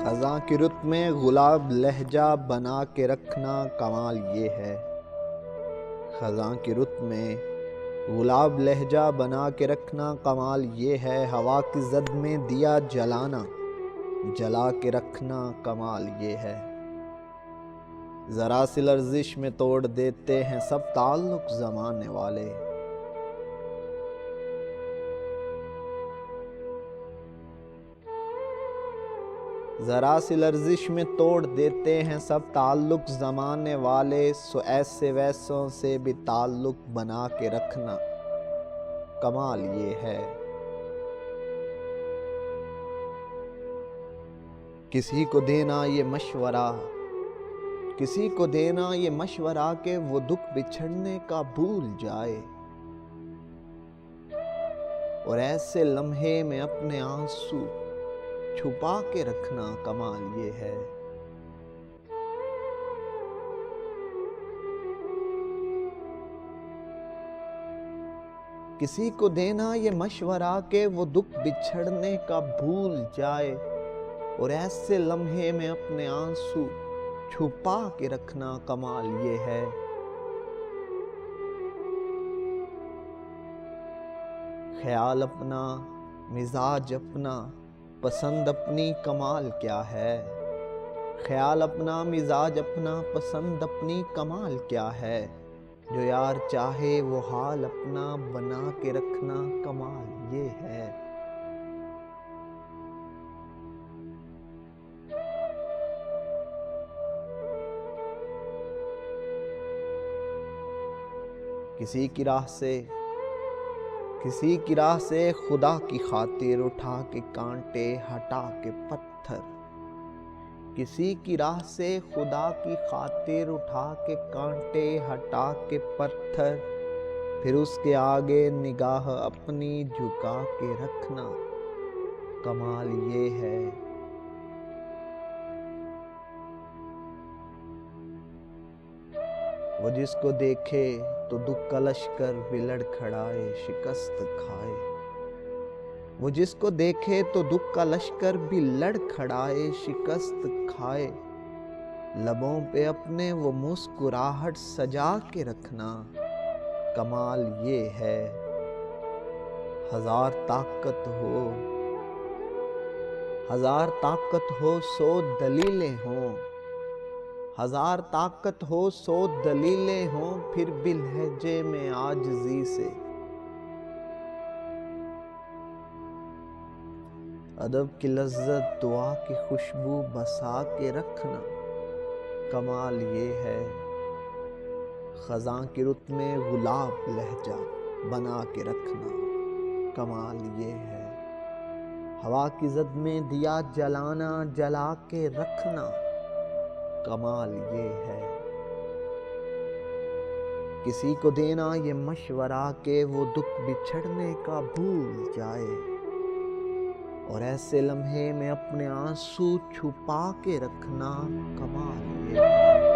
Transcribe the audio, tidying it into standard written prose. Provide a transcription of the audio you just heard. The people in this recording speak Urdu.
خزاں کی رت میں گلاب لہجہ بنا کے رکھنا کمال یہ ہے۔ خزاں کی رت میں گلاب لہجہ بنا کے رکھنا کمال یہ ہے۔ ہوا کی زد میں دیا جلانا، جلا کے رکھنا کمال یہ ہے۔ ذرا سی لرزش میں توڑ دیتے ہیں سب تعلق زمانے والے۔ ذرا سی لرزش میں توڑ دیتے ہیں سب تعلق زمانے والے۔ سو ایسے ویسوں سے بھی تعلق بنا کے رکھنا کمال یہ ہے۔ کسی کو دینا یہ مشورہ، کسی کو دینا یہ مشورہ کہ وہ دکھ بچھڑنے کا بھول جائے، اور ایسے لمحے میں اپنے آنسو چھپا کے رکھنا کمال یہ ہے۔ کسی کو دینا یہ مشورہ کہ وہ دکھ بچھڑنے کا بھول جائے، اور ایسے لمحے میں اپنے آنسو چھپا کے رکھنا کمال یہ ہے۔ خیال اپنا، مزاج اپنا، پسند اپنی کمال کیا ہے۔ خیال اپنا، مزاج اپنا، پسند اپنی کمال کیا ہے۔ جو یار چاہے وہ حال اپنا بنا کے رکھنا کمال یہ ہے۔ کسی کی راہ سے خدا کی خاطر اٹھا کے کانٹے ہٹا کے پتھر۔ کسی کی راہ سے خدا کی خاطر اٹھا کے کانٹے ہٹا کے پتھر، پھر اس کے آگے نگاہ اپنی جھکا کے رکھنا کمال یہ ہے۔ وہ جس کو دیکھے تو دکھ کا لشکر بھی لڑکھڑائے شکست کھائے۔ وہ جس کو دیکھے تو دکھ کا لشکر بھی لڑکھڑائے شکست کھائے۔ لبوں پہ اپنے وہ مسکراہٹ سجا کے رکھنا کمال یہ ہے۔ ہزار طاقت ہو سو دلیلیں ہوں، ہزار طاقت ہو سو دلیلیں ہوں، پھر بھی لہجے میں عاجزی سے ادب کی لذت دعا کی خوشبو بسا کے رکھنا کمال یہ ہے۔ خزاں کی رت میں گلاب لہجہ بنا کے رکھنا کمال یہ ہے۔ ہوا کی زد میں دیا جلانا، جلا کے رکھنا کمال یہ ہے۔ کسی کو دینا یہ مشورہ کہ وہ دکھ بچھڑنے کا بھول جائے، اور ایسے لمحے میں اپنے آنسو چھپا کے رکھنا کمال یہ ہے۔